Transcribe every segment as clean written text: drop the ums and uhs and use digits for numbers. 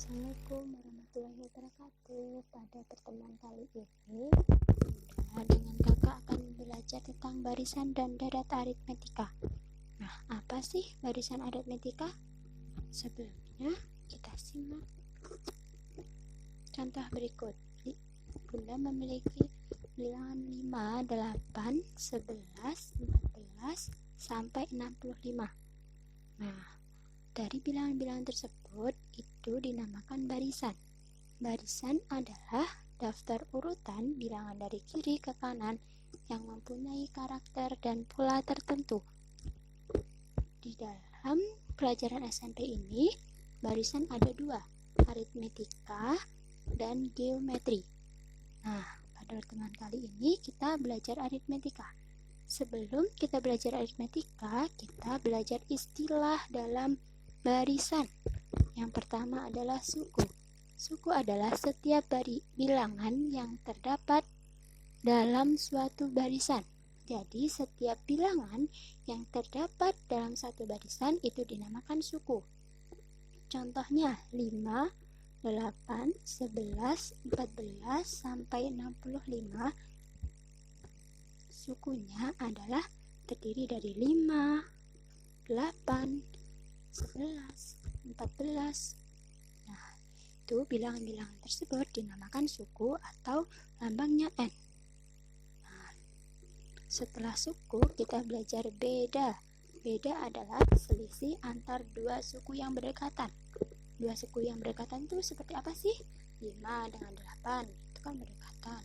Assalamualaikum warahmatullahi wabarakatuh. Pada pertemuan kali ini, Bunda dengan kakak akan belajar tentang barisan dan deret aritmetika. Nah, apa sih barisan aritmetika? Sebelumnya, kita simak contoh berikut. Bunda memiliki bilangan 5, 8, 11, 14, sampai 65. Nah, dari bilangan-bilangan tersebut itu dinamakan barisan. Barisan adalah daftar urutan bilangan dari kiri ke kanan yang mempunyai karakter dan pola tertentu. Di dalam pelajaran SMP ini, barisan ada dua, aritmetika dan geometri. Nah, pada pertemuan kali ini kita belajar aritmetika. Sebelum kita belajar aritmetika, kita belajar istilah dalam barisan. Yang pertama adalah suku. Suku adalah setiap bilangan yang terdapat dalam suatu barisan. Jadi, setiap bilangan yang terdapat dalam satu barisan itu dinamakan suku. Contohnya 5, 8, 11, 14, sampai 65. Sukunya adalah terdiri dari 5, 8, 11, 14. Nah, itu bilangan-bilangan tersebut dinamakan suku atau lambangnya N. Nah, setelah suku kita belajar beda. Beda adalah selisih antar dua suku yang berdekatan. Dua suku yang berdekatan itu seperti apa sih? 5 dengan 8 itu kan berdekatan.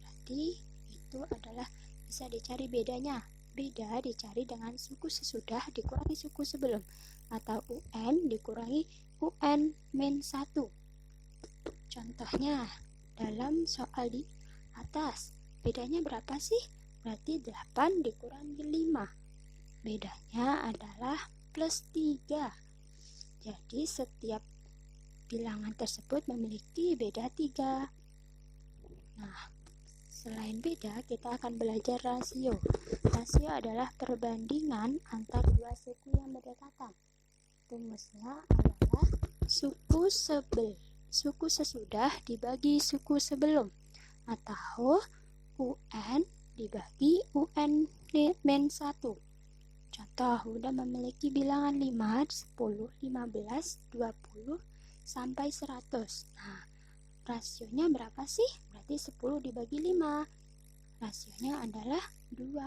Berarti itu adalah bisa dicari bedanya. Beda dicari dengan suku sesudah dikurangi suku sebelum, atau UN dikurangi UN min 1. Contohnya dalam soal di atas, bedanya berapa sih? Berarti 8 dikurangi 5. Bedanya adalah plus 3. Jadi setiap bilangan tersebut memiliki beda 3. Nah, selain beda, kita akan belajar rasio. Rasio adalah perbandingan antar dua suku yang berdekatan. Rumusnya adalah suku sesudah dibagi suku sebelum, atau UN dibagi UN min 1. Contoh, Bunda memiliki bilangan 5, 10, 15, 20, sampai 100. Nah, rasionya berapa sih? Berarti 10 dibagi 5. Rasionya adalah 2.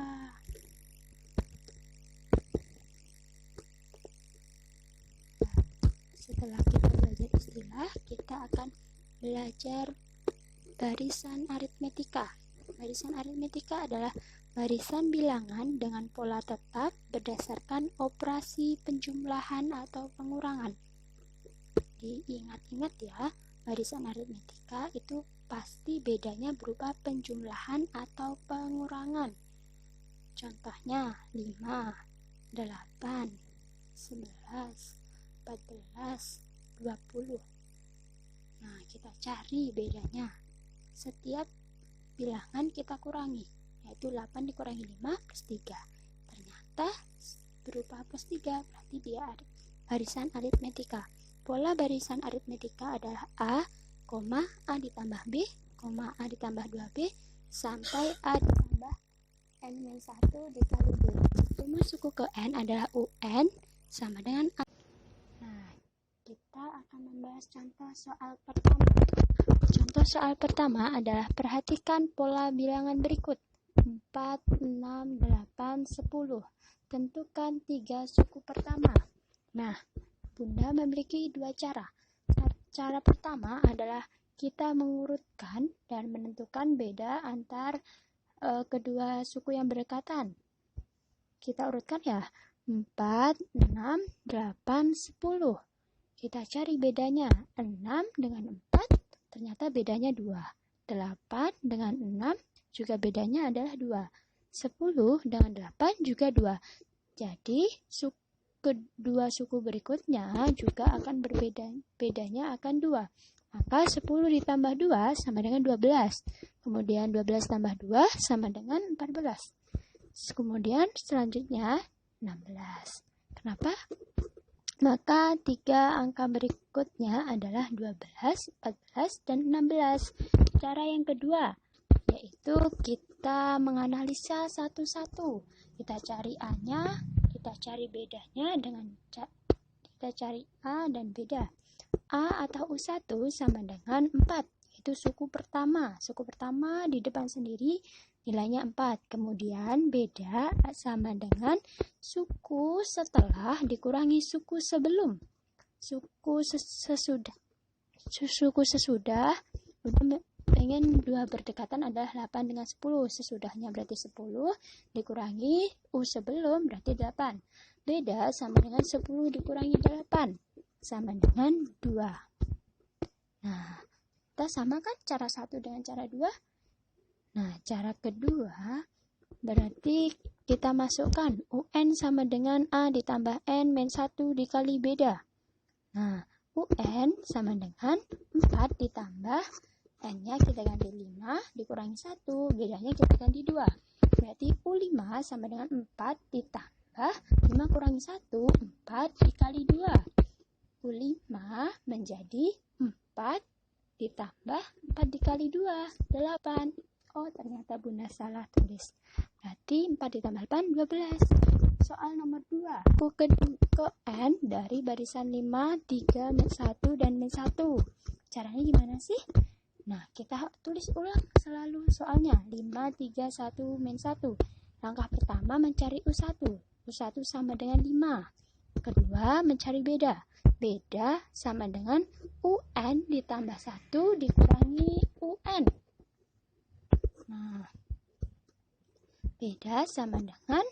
Setelah kita belajar istilah, kita akan belajar barisan aritmetika. Barisan aritmetika adalah barisan bilangan dengan pola tetap berdasarkan operasi penjumlahan atau pengurangan. Diingat-ingat ya, barisan aritmetika itu pasti bedanya berupa penjumlahan atau pengurangan. Contohnya 5, 8, 11, 14, 20. Nah, kita cari bedanya. Setiap bilangan kita kurangi, yaitu 8 dikurangi 5 plus 3. Ternyata berupa plus 3, berarti dia barisan aritmetika. Pola barisan aritmetika adalah A, A ditambah B, A ditambah 2B, sampai A ditambah N-1 dikali B. Rumus suku ke N adalah UN sama dengan A. Nah, kita akan membahas contoh soal pertama. Contoh soal pertama adalah perhatikan pola bilangan berikut. 4, 6, 8, 10. Tentukan 3 suku pertama. Nah, Bunda memiliki dua cara. Cara pertama adalah kita mengurutkan dan menentukan beda antar kedua suku yang berdekatan. Kita urutkan ya, 4, 6, 8, 10. Kita cari bedanya. 6 dengan 4 ternyata bedanya 2. 8 dengan 6 juga bedanya adalah 2. 10 dengan 8 juga 2. Jadi kedua suku berikutnya juga akan berbeda, bedanya akan 2. Maka 10 ditambah 2 sama dengan 12. Kemudian 12 tambah 2 sama dengan 14. Kemudian selanjutnya 16. Kenapa? Maka 3 angka berikutnya adalah 12, 14, dan 16. Cara yang kedua, yaitu kita menganalisa satu-satu. Kita cari A-nya, kita cari bedanya dengan kita cari A dan beda. A atau U1 sama dengan 4. Itu suku pertama. Suku pertama di depan sendiri nilainya 4. Kemudian beda sama dengan suku setelah dikurangi suku sebelum. Suku sesudah pengen 2 berdekatan adalah 8 dengan 10. Sesudahnya berarti 10 dikurangi U sebelum berarti 8. Beda sama dengan 10 dikurangi 8 sama dengan 2. Nah, kita samakan cara 1 dengan cara 2. Nah, cara kedua berarti kita masukkan UN sama dengan A ditambah N min 1 dikali beda. Nah, UN sama dengan 4 ditambah N-nya kita ganti 5 dikurangi 1, bedanya kita ganti 2. Berarti U5 sama dengan 4 ditambah 5 kurangi 1, 4 dikali 2. U5 menjadi 4 ditambah 4 dikali 2, 8. Oh, ternyata Bunda salah tulis. Berarti 4 ditambah 8, 12. Soal nomor 2. Ke N dari barisan 5, 3, min 1, dan min 1. Caranya gimana sih? Nah, kita tulis ulang selalu soalnya. 5, 3, 1, min 1. Langkah pertama mencari U1. U1 sama dengan 5. Kedua, mencari beda. Beda sama dengan UN ditambah 1 dikurangi UN. Nah, beda sama dengan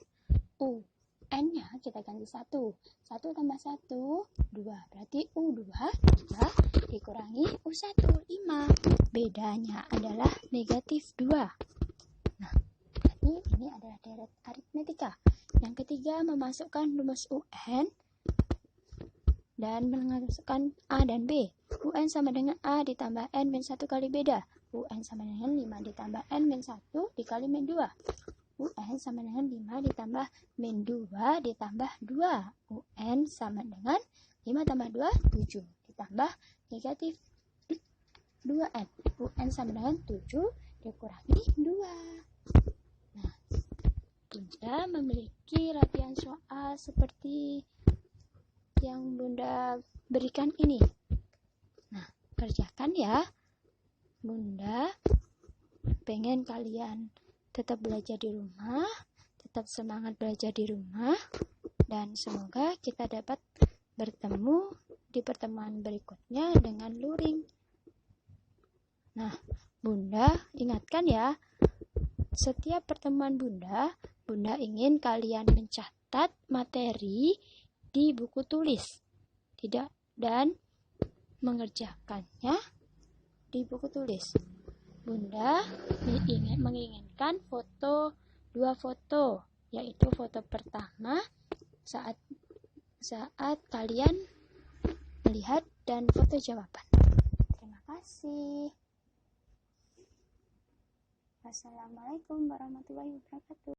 UN-nya kita ganti 1. 1 tambah 1, 2. Berarti U2 2 dikurangi U1, 5. Bedanya adalah negatif 2. Nah, berarti ini adalah deret aritmetika. Yang ketiga, memasukkan rumus UN dan memasukkan A dan B. UN sama dengan A ditambah N min 1 kali beda. UN sama dengan 5 ditambah N min 1 dikali min 2. UN sama dengan 5 ditambah min 2 ditambah 2. UN sama dengan 5 tambah 2, 7. Ditambah negatif 2N. UN sama dengan 7 dikurangi 2. Nah, Bunda memiliki latihan soal seperti yang Bunda berikan ini. Nah, kerjakan ya. Bunda pengen kalian tetap belajar di rumah, tetap semangat belajar di rumah, dan semoga kita dapat bertemu di pertemuan berikutnya dengan luring. Nah, Bunda ingatkan ya, setiap pertemuan Bunda ingin kalian mencatat materi di buku tulis, dan mengerjakannya di buku tulis. Bunda menginginkan 2 foto, yaitu foto pertama saat kalian melihat dan foto jawaban. Terima kasih. Wassalamualaikum warahmatullahi wabarakatuh.